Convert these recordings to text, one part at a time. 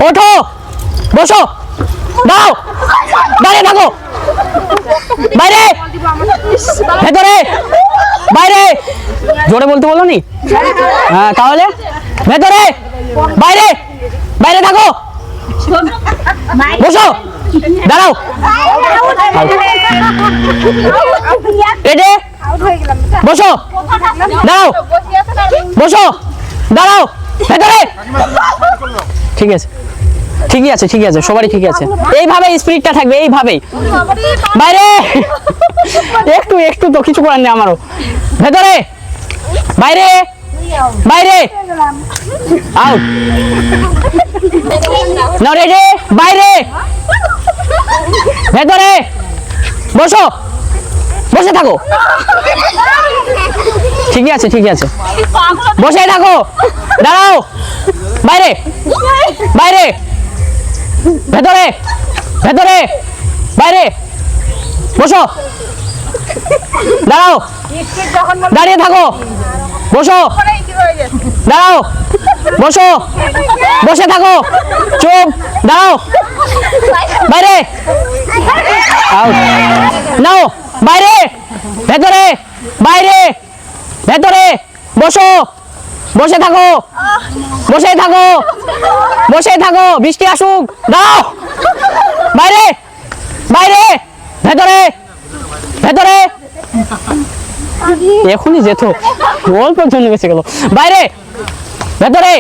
ওঠো, বসো, দাও, দাঁড়িয়ে থাকো, বাইরে, ভেতরে, বাইরে, জোরে বলতে বলো নি? হ্যাঁ, তাহলে ভেতরে, বাইরে, বাইরে থাকো, বসো, দাঁড়াও, রেডি, বসো, দাঁড়াও, বসো, দাঁড়াও, ভেতরে। ঠিক আছে, ঠিকই আছে, ঠিকই আছে, সবারই ঠিকই আছে। এইভাবে স্পিরিটটা থাকবে, এইভাবেই। বাইরে, একটু একটু তো কিছু করার নেই আমারও। ভেতরে, বাইরে, বাইরে, আউট। নাও রেডি, বাইরে, ভেতরে, বসো, বসে থাকো। ঠিকই আছে, ঠিকই আছে, বসে থাকো, দাঁড়াও, বাইরে, বাইরে, ভেতরে, ভেতরে, বাইরে, বসো, দাঁড়াও, দাঁড়িয়ে থাকো, বসো, দাঁড়াও, বসো, বসে থাকো, চুপ, দাঁড়াও, বাইরে, আউট। নাও, বাইরে, ভেতরে, বাইরে, ভেতরে, বসো, বসে থাকো, বসে থাকো, বসে থাকো, বৃষ্টি আসুক, দাও, বাইরে, বাইরে, ভেতরে, ভেতরে, এখনই যেত, অল্প জন্য বেঁচে গেল। বাইরে, ভেতরে,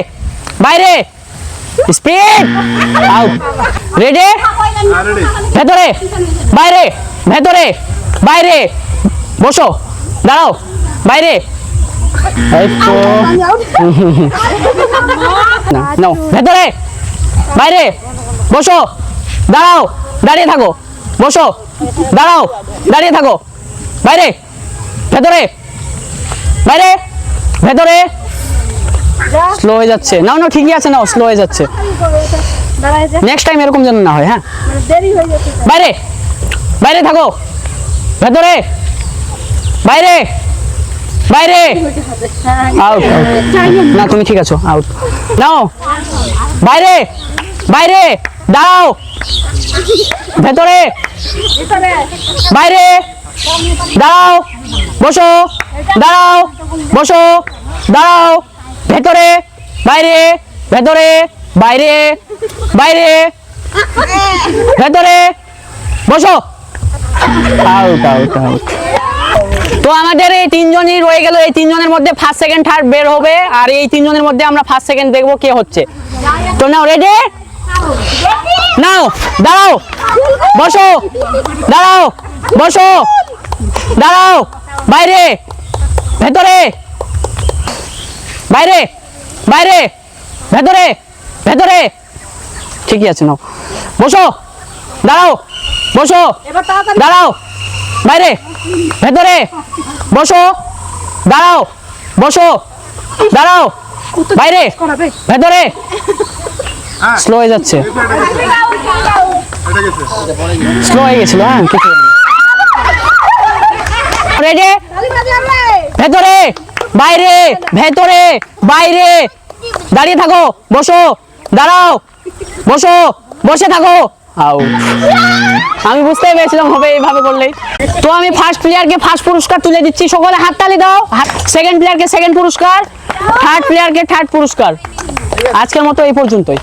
বাইরে, স্পিড, আউট। রেডি, ভেতরে, বাইরে, ভেতরে, বাইরে, বসো, দাঁড়াও, বাইরে, নাও, ভেতরে, বাইরে, বসো, দাঁড়াও, দাঁড়িয়ে থাকো, বসো, দাঁড়াও, দাঁড়িয়ে থাকো, বাইরে, ভেতরে, বাইরে, ভেতরে, স্লো হয়ে যাচ্ছে। নাও নাও, ঠিকই আছে, নাও, স্লো হয়ে যাচ্ছে। নেক্সট টাইম এরকম যেন না হয়। হ্যাঁ, বাইরে, বাইরে থাকো, ভেতরে, বাইরে, বাইরে, আউট। না, তুমি ঠিক আছো, আউট। নাও, বাইরে, বাইরে, দাঁড়াও, ভেতরে, বাইরে, দাঁড়াও, বসো, দাঁড়াও, বসো, দাঁড়াও, ভেতরে, বাইরে, ভেতরে, বাইরে, বাইরে, ভেতরে, বসো, আউট, আউট, আউট। তো আমাদের এই তিনজনই রয়ে গেল। এই তিনজনের মধ্যে ফার্স্ট সেকেন্ড থার্ড বের হবে, আর এই তিনজনের মধ্যে আমরা ফার্স্ট সেকেন্ড দেখবো কে হচ্ছে। তো নাও, রেডি, নাও, দাঁড়াও, বসো, দাঁড়াও, বসো, দাঁড়াও, বাইরে, ভেতরে, বাইরে, বাইরে, ভেতরে, ভেতরে, ঠিকই আছে, নাও, বসো, দাঁড়াও, বসো, দাঁড়াও, বাইরে, ভেতরে, বসো, দাঁড়াও, বসো, দাঁড়াও, বাইরে, ভেতরে, স্লো হয়ে যাচ্ছে, স্লো হয়ে গেছিল। হ্যাঁ, কিছু রেডি, ভেতরে, বাইরে, ভেতরে, বাইরে, দাঁড়িয়ে থাকো, বসো, দাঁড়াও, বসো, বসে থাকো, আউট। আমি বুঝতেই পেরেছিলাম হবে এইভাবে করলেই। তো আমি ফার্স্ট প্লেয়ারকে ফার্স্ট পুরস্কার তুলে দিচ্ছি, সকলে হাততালি দাও। সেকেন্ড প্লেয়ারকে সেকেন্ড পুরস্কার, থার্ড প্লেয়ারকে থার্ড পুরস্কার। আজকের মতো এই পর্যন্তই।